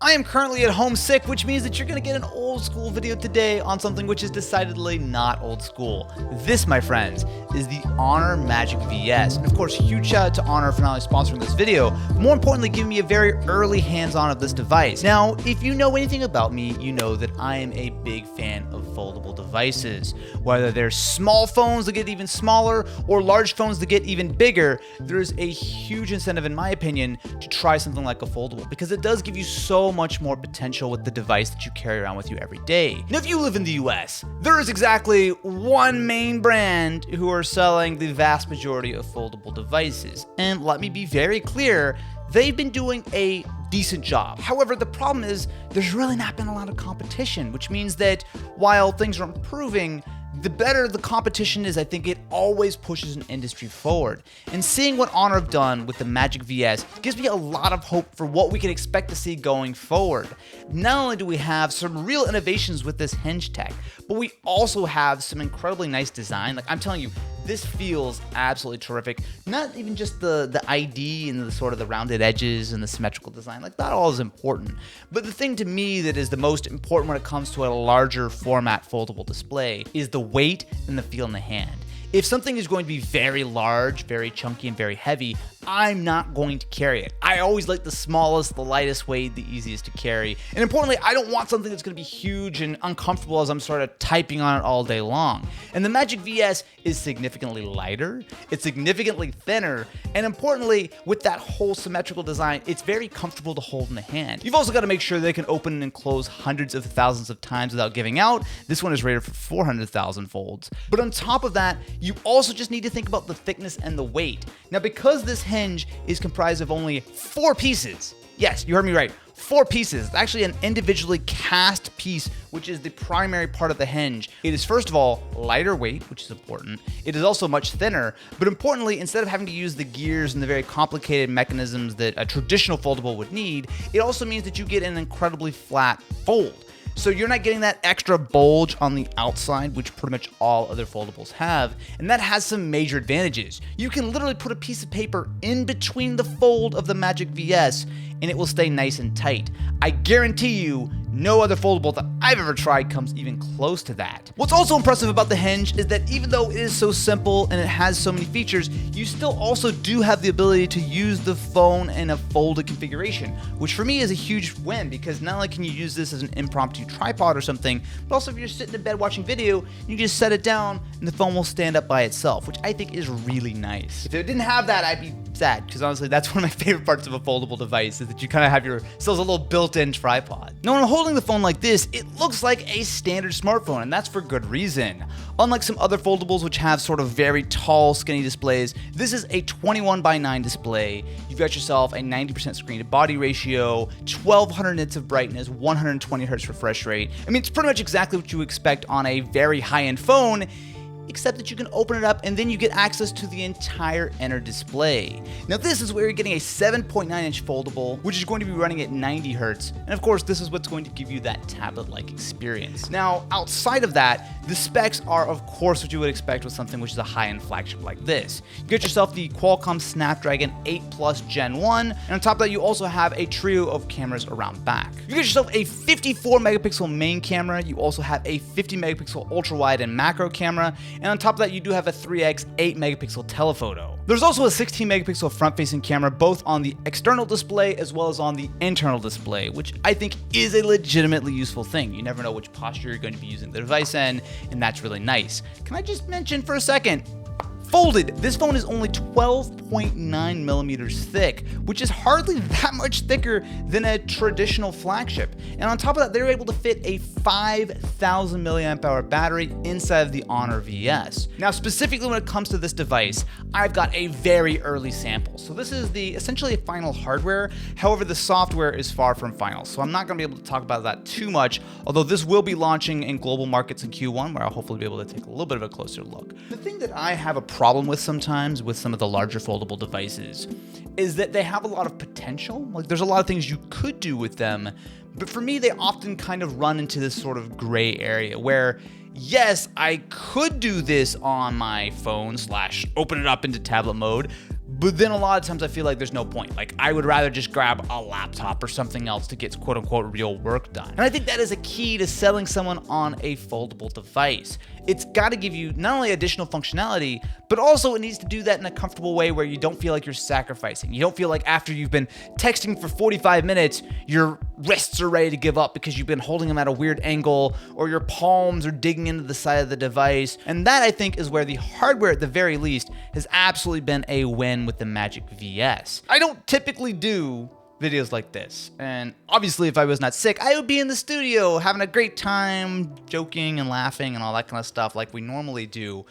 I am currently at home sick, which means that you're gonna get an old school video today on something which is decidedly not old school. This, my friends, is the Honor Magic VS. And of course, huge shout out to Honor for not only sponsoring this video, but more importantly, giving me a very early hands-on of this device. Now, if you know anything about me, you know that I am a big fan of foldable devices. Whether they're small phones that get even smaller or large phones that get even bigger, there is a huge incentive, in my opinion, to try something like a foldable because it does give you so much more potential with the device that you carry around with you every day. Now, if you live in the US, there is exactly one main brand who are selling the vast majority of foldable devices. And let me be very clear, they've been doing a decent job. However, the problem is there's really not been a lot of competition, which means that while things are improving, the better the competition is, I think it always pushes an industry forward. And seeing what Honor have done with the Magic VS gives me a lot of hope for what we can expect to see going forward. Not only do we have some real innovations with this hinge tech, but we also have some incredibly nice design. Like, I'm telling you, this feels absolutely terrific. Not even just the ID and the sort of the rounded edges and the symmetrical design, like that all is important. But the thing to me that is the most important when it comes to a larger format foldable display is the weight and the feel in the hand. If something is going to be very large, very chunky, and very heavy, I'm not going to carry it. I always like the smallest, the lightest weight, the easiest to carry. And importantly, I don't want something that's going to be huge and uncomfortable as I'm sort of typing on it all day long. And the Magic VS is significantly lighter, it's significantly thinner, and importantly, with that whole symmetrical design, it's very comfortable to hold in the hand. You've also got to make sure they can open and close hundreds of thousands of times without giving out. This one is rated for 400,000 folds. But on top of that, you also just need to think about the thickness and the weight. Now, because this hinge is comprised of only 4 pieces, yes, you heard me right, 4 pieces. It's actually an individually cast piece, which is the primary part of the hinge. It is, first of all, lighter weight, which is important. It is also much thinner, but importantly, instead of having to use the gears and the very complicated mechanisms that a traditional foldable would need, it also means that you get an incredibly flat fold. So you're not getting that extra bulge on the outside, which pretty much all other foldables have, and that has some major advantages. You can literally put a piece of paper in between the fold of the Magic VS, and it will stay nice and tight. I guarantee you, no other foldable that I've ever tried comes even close to that. What's also impressive about the hinge is that even though it is so simple and it has so many features, you still also do have the ability to use the phone in a folded configuration, which for me is a huge win because not only can you use this as an impromptu tripod or something, but also if you're sitting in bed watching video, you just set it down and the phone will stand up by itself, which I think is really nice. If it didn't have that, I'd be sad, because honestly, that's one of my favorite parts of a foldable device, is that you kind of have yourselves a little built-in tripod. Now, when I'm holding the phone like this, it looks like a standard smartphone, and that's for good reason. Unlike some other foldables which have sort of very tall, skinny displays, this is a 21:9 display. You've got yourself a 90% screen to body ratio, 1200 nits of brightness, 120 Hz refresh rate. I mean, it's pretty much exactly what you expect on a very high-end phone, except that you can open it up and then you get access to the entire inner display. Now, this is where you're getting a 7.9-inch foldable, which is going to be running at 90 Hz, and of course, this is what's going to give you that tablet-like experience. Now, outside of that, the specs are, of course, what you would expect with something which is a high-end flagship like this. You get yourself the Qualcomm Snapdragon 8 Plus Gen 1, and on top of that, you also have a trio of cameras around back. You get yourself a 54-megapixel main camera, you also have a 50-megapixel ultra-wide and macro camera, and on top of that, you do have a 3x 8-megapixel telephoto. There's also a 16-megapixel front-facing camera both on the external display as well as on the internal display, which I think is a legitimately useful thing. You never know which posture you're going to be using the device in, and that's really nice. Can I just mention for a second, folded, this phone is only 12.9 millimeters thick, which is hardly that much thicker than a traditional flagship. And on top of that, they were able to fit a 5,000 milliamp hour battery inside of the Honor VS. Now, specifically when it comes to this device, I've got a very early sample. So this is essentially final hardware. However, the software is far from final. So I'm not gonna be able to talk about that too much, although this will be launching in global markets in Q1, where I'll hopefully be able to take a little bit of a closer look. The thing that I have a problem with sometimes with some of the larger foldable devices is that they have a lot of potential. Like, there's a lot of things you could do with them, but for me, they often kind of run into this sort of gray area where, yes, I could do this on my phone / open it up into tablet mode, But then a lot of times I feel like there's no point. Like, I would rather just grab a laptop or something else to get quote unquote real work done. And I think that is a key to selling someone on a foldable device. It's got to give you not only additional functionality, but also it needs to do that in a comfortable way where you don't feel like you're sacrificing. You don't feel like after you've been texting for 45 minutes, your wrists are ready to give up because you've been holding them at a weird angle, or your palms are digging into the side of the device. And that, I think, is where the hardware, at the very least, has absolutely been a win with the Magic VS. I don't typically do videos like this, and obviously if I was not sick, I would be in the studio having a great time, joking and laughing and all that kind of stuff like we normally do.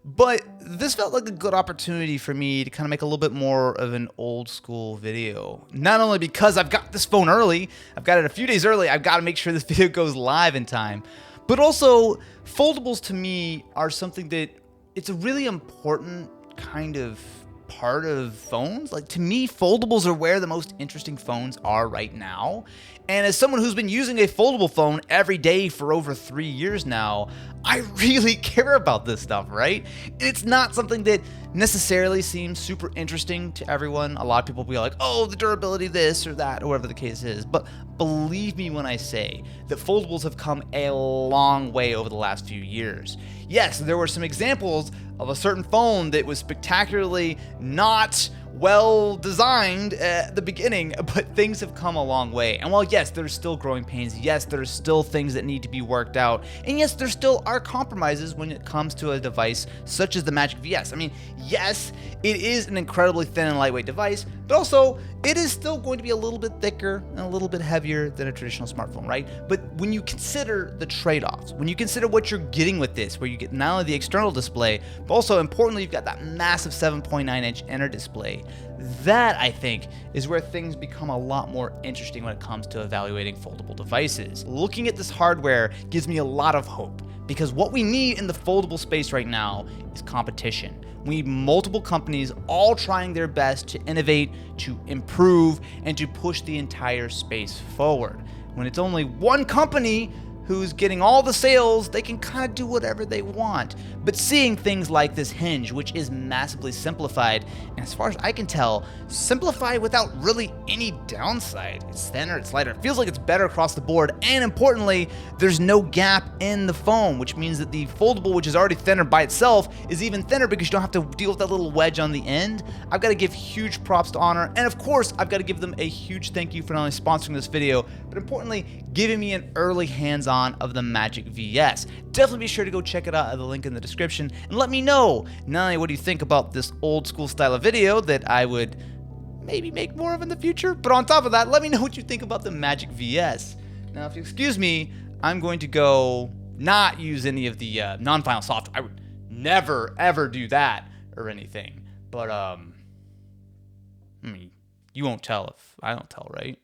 But this felt like a good opportunity for me to kind of make a little bit more of an old school video. Not only because I've got this phone early, I've got it a few days early, I've got to make sure this video goes live in time, but also foldables to me are something that it's a really important kind of part of phones. Like, to me, foldables are where the most interesting phones are right now. And as someone who's been using a foldable phone every day for over 3 years now, I really care about this stuff, right? It's not something that necessarily seems super interesting to everyone. A lot of people will be like, oh, the durability, this or that, or whatever the case is. But believe me when I say that foldables have come a long way over the last few years. Yes, there were some examples of a certain phone that was spectacularly not well designed at the beginning, but things have come a long way. And while yes, there's still growing pains, yes, there's still things that need to be worked out, and yes, there still are compromises when it comes to a device such as the Magic VS. I mean, yes, it is an incredibly thin and lightweight device, but also it is still going to be a little bit thicker and a little bit heavier than a traditional smartphone, right? But when you consider the trade-offs, when you consider what you're getting with this, where you get not only the external display, but also importantly, you've got that massive 7.9-inch inner display. That, I think, is where things become a lot more interesting when it comes to evaluating foldable devices. Looking at this hardware gives me a lot of hope, because what we need in the foldable space right now is competition. We need multiple companies all trying their best to innovate, to improve, and to push the entire space forward. When it's only one company who's getting all the sales, they can kind of do whatever they want. But seeing things like this hinge, which is massively simplified, and as far as I can tell, simplified without really any downside. It's thinner, it's lighter, it feels like it's better across the board, and importantly, there's no gap in the phone, which means that the foldable, which is already thinner by itself, is even thinner because you don't have to deal with that little wedge on the end. I've got to give huge props to Honor, and of course, I've got to give them a huge thank you for not only sponsoring this video, but importantly, giving me an early hands-on of the Magic VS. Definitely be sure to go check it out at the link in the description and let me know not only what do you think about this old school style of video that I would maybe make more of in the future, but on top of that, let me know what you think about the Magic VS. Now, if you excuse me, I'm going to go not use any of the non-final software. I would never ever do that or anything, but I mean, you won't tell if I don't tell, right?